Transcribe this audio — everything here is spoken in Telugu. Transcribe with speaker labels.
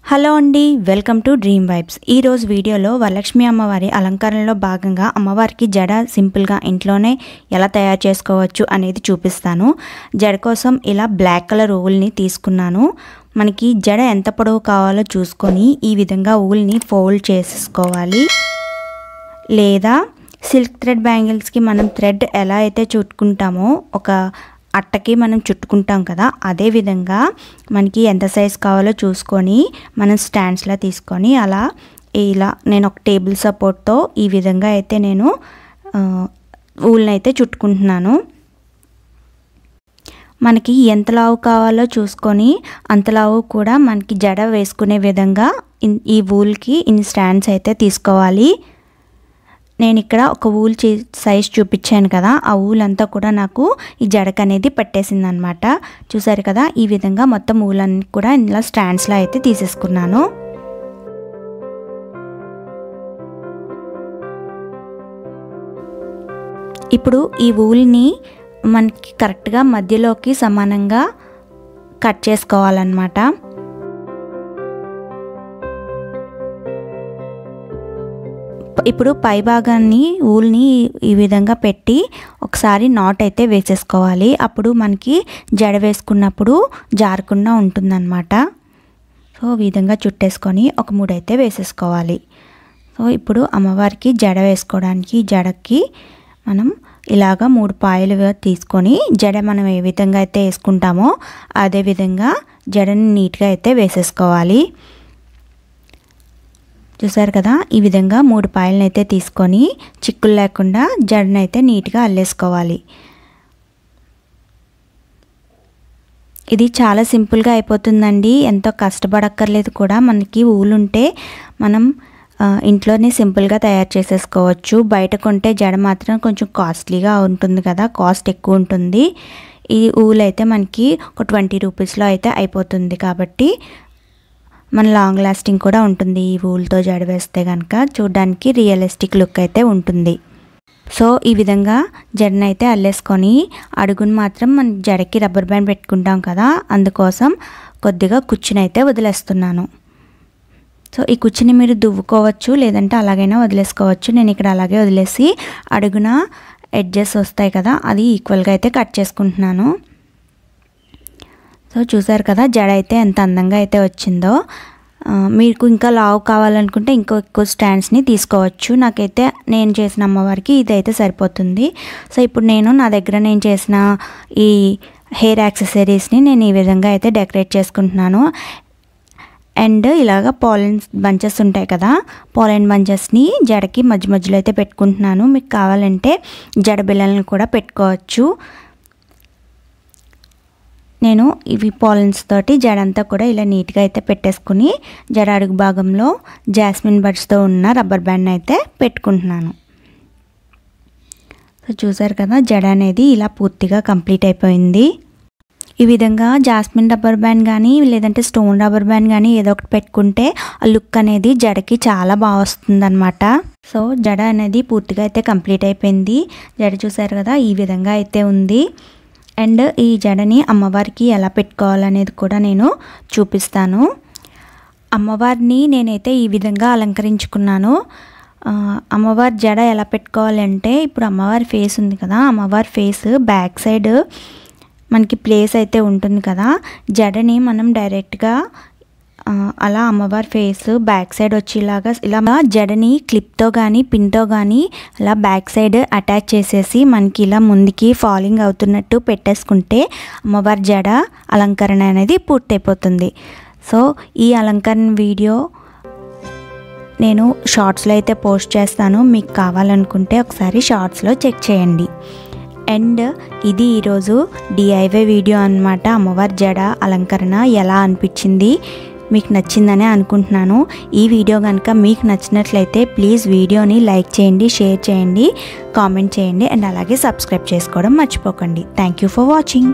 Speaker 1: హలో అండి, వెల్కమ్ టు డ్రీమ్ వైబ్స్. ఈరోజు వీడియోలో వరలక్ష్మి అమ్మవారి అలంకరణలో భాగంగా అమ్మవారికి జడ సింపుల్గా ఇంట్లోనే ఎలా తయారు చేసుకోవచ్చు అనేది చూపిస్తాను. జడ కోసం ఇలా బ్లాక్ కలర్ ఊల్ని తీసుకున్నాను. మనకి జడ ఎంత పొడవు కావాలో చూసుకొని ఈ విధంగా ఊల్ని ఫోల్డ్ చేసుకోవాలి. లేదా సిల్క్ థ్రెడ్ బ్యాంగిల్స్కి మనం థ్రెడ్ ఎలా అయితే చుట్టుకుంటామో ఒక అట్టకి మనం చుట్టుకుంటాం కదా, అదే విధంగా మనకి ఎంత సైజ్ కావాలో చూసుకొని మనం స్టాండ్స్లా తీసుకొని ఇలా నేను ఒక టేబుల్ సపోర్ట్తో ఈ విధంగా అయితే నేను ఊల్ని అయితే చుట్టుకుంటున్నాను. మనకి ఎంత లావు కావాలో చూసుకొని అంత లావు కూడా మనకి జడ వేసుకునే విధంగా ఈ ఊల్కి ఇన్ని స్టాండ్స్ అయితే తీసుకోవాలి. నేను ఇక్కడ ఒక ఊల్ సైజ్ చూపించాను కదా, ఆ ఊల్ అంతా కూడా నాకు ఈ జడక అనేది పట్టేసింది అనమాట. చూసారు కదా, ఈ విధంగా మొత్తం ఊల్ అన్ని కూడా ఇలా స్టాండ్స్లో అయితే తీసేసుకున్నాను. ఇప్పుడు ఈ ఊల్ని మనకి కరెక్ట్గా మధ్యలోకి సమానంగా కట్ చేసుకోవాలన్నమాట. ఇప్పుడు పై భాగాన్ని ఊల్ని ఈ విధంగా పెట్టి ఒకసారి నాట్ అయితే వేసేసుకోవాలి. అప్పుడు మనకి జడ వేసుకున్నప్పుడు జారకుండా ఉంటుందన్నమాట. సో ఈ విధంగా చుట్టేసుకొని ఒక 3 అయితే వేసేసుకోవాలి. సో ఇప్పుడు అమ్మవారికి జడ వేసుకోవడానికి జడకి మనం ఇలాగ 3 పాయలు తీసుకొని జడ మనం ఏ విధంగా అయితే వేసుకుంటామో అదే విధంగా జడని నీట్గా అయితే వేసేసుకోవాలి. చూసారు కదా, ఈ విధంగా 3 పాయలను అయితే తీసుకొని చిక్కులు లేకుండా జడను అయితే నీట్గా అల్లేసుకోవాలి. ఇది చాలా సింపుల్గా అయిపోతుందండి, ఎంతో కష్టపడక్కర్లేదు కూడా. మనకి ఊలుంటే మనం ఇంట్లోనే సింపుల్గా తయారు చేసేసుకోవచ్చు. బయట కొంటే జడ మాత్రం కొంచెం కాస్ట్లీగా ఉంటుంది కదా, కాస్ట్ ఎక్కువ ఉంటుంది. ఈ ఊలు అయితే మనకి ఒక 20 రూపీస్లో అయితే అయిపోతుంది. కాబట్టి మన లాంగ్ లాస్టింగ్ కూడా ఉంటుంది. ఈ ఊల్తో జడ వేస్తే కనుక చూడడానికి రియలిస్టిక్ లుక్ అయితే ఉంటుంది. సో ఈ విధంగా జడను అయితే అల్లేసుకొని అడుగును మాత్రం మన జడకి రబ్బర్ బ్యాండ్ పెట్టుకుంటాం కదా, అందుకోసం కొద్దిగా కుచ్చుని అయితే వదిలేస్తున్నాను. సో ఈ కుచ్చుని మీరు దువ్వుకోవచ్చు, లేదంటే అలాగైనా వదిలేసుకోవచ్చు. నేను ఇక్కడ అలాగే వదిలేసి అడుగున ఎడ్జెస్ వస్తాయి కదా, అది ఈక్వల్గా అయితే కట్ చేసుకుంటున్నాను. సో చూసారు కదా, జడ అయితే ఎంత అందంగా అయితే వచ్చిందో. మీకు ఇంకా లావు కావాలనుకుంటే ఇంకో ఎక్కువ స్టాండ్స్ని తీసుకోవచ్చు. నాకైతే నేను చేసిన అమ్మవారికి ఇదైతే సరిపోతుంది. సో ఇప్పుడు నా దగ్గర నేను చేసిన ఈ హెయిర్ యాక్సెసరీస్ని నేను ఈ విధంగా అయితే డెకరేట్ చేసుకుంటున్నాను. అండ్ ఇలాగ పాలెన్ బంచెస్ ఉంటాయి కదా, పాలెన్ బంచెస్ని జడకి మధ్య మధ్యలో అయితే పెట్టుకుంటున్నాను. మీకు కావాలంటే జడ బిళ్ళలను కూడా పెట్టుకోవచ్చు. నేను ఇవి పాలన్స్ తోటి జడంతా కూడా ఇలా నీట్గా అయితే పెట్టేసుకుని జడ అడుగు భాగంలో జాస్మిన్ బడ్స్తో ఉన్న రబ్బర్ బ్యాండ్ అయితే పెట్టుకుంటున్నాను. సో చూసారు కదా, జడ అనేది ఇలా పూర్తిగా కంప్లీట్ అయిపోయింది. ఈ విధంగా జాస్మిన్ రబ్బర్ బ్యాండ్ కానీ లేదంటే స్టోన్ రబ్బర్ బ్యాండ్ కానీ ఏదో ఒకటి పెట్టుకుంటే ఆ లుక్ అనేది జడకి చాలా బాగా వస్తుంది అనమాట. సో జడ అనేది పూర్తిగా అయితే కంప్లీట్ అయిపోయింది. జడ చూసారు కదా, ఈ విధంగా అయితే ఉంది. అండ్ ఈ జడని అమ్మవారికి ఎలా పెట్టుకోవాలనేది కూడా నేను చూపిస్తాను. అమ్మవారిని నేనైతే ఈ విధంగా అలంకరించుకున్నాను. అమ్మవారి జడ ఎలా పెట్టుకోవాలంటే, ఇప్పుడు అమ్మవారి ఫేస్ ఉంది కదా, అమ్మవారి ఫేస్ బ్యాక్ సైడ్ మనకి ప్లేస్ అయితే ఉంటుంది కదా, జడని మనం డైరెక్ట్గా అలా అమ్మవారి ఫేస్ బ్యాక్ సైడ్ వచ్చేలాగా ఇలా జడని క్లిప్తో కానీ పిన్తో కానీ అలా బ్యాక్ సైడ్ అటాచ్ చేసేసి మనకి ఇలా ముందుకి ఫాలింగ్ అవుతున్నట్టు పెట్టేసుకుంటే అమ్మవారి జడ అలంకరణ అనేది పూర్తయిపోతుంది. సో ఈ అలంకరణ వీడియో నేను షార్ట్స్లో అయితే పోస్ట్ చేస్తాను. మీకు కావాలనుకుంటే ఒకసారి షార్ట్స్లో చెక్ చేయండి. అండ్ ఇది ఈరోజు DIY వీడియో అన్నమాట. అమ్మవారి జడ అలంకరణ ఎలా అనిపించింది, మీకు నచ్చిందనే అనుకుంటున్నాను. ఈ వీడియో కనుక మీకు నచ్చినట్లయితే ప్లీజ్ వీడియోని లైక్ చేయండి, షేర్ చేయండి, కామెంట్ చేయండి అండ్ అలాగే సబ్స్క్రైబ్ చేసుకోవడం మర్చిపోకండి. Thank you for watching.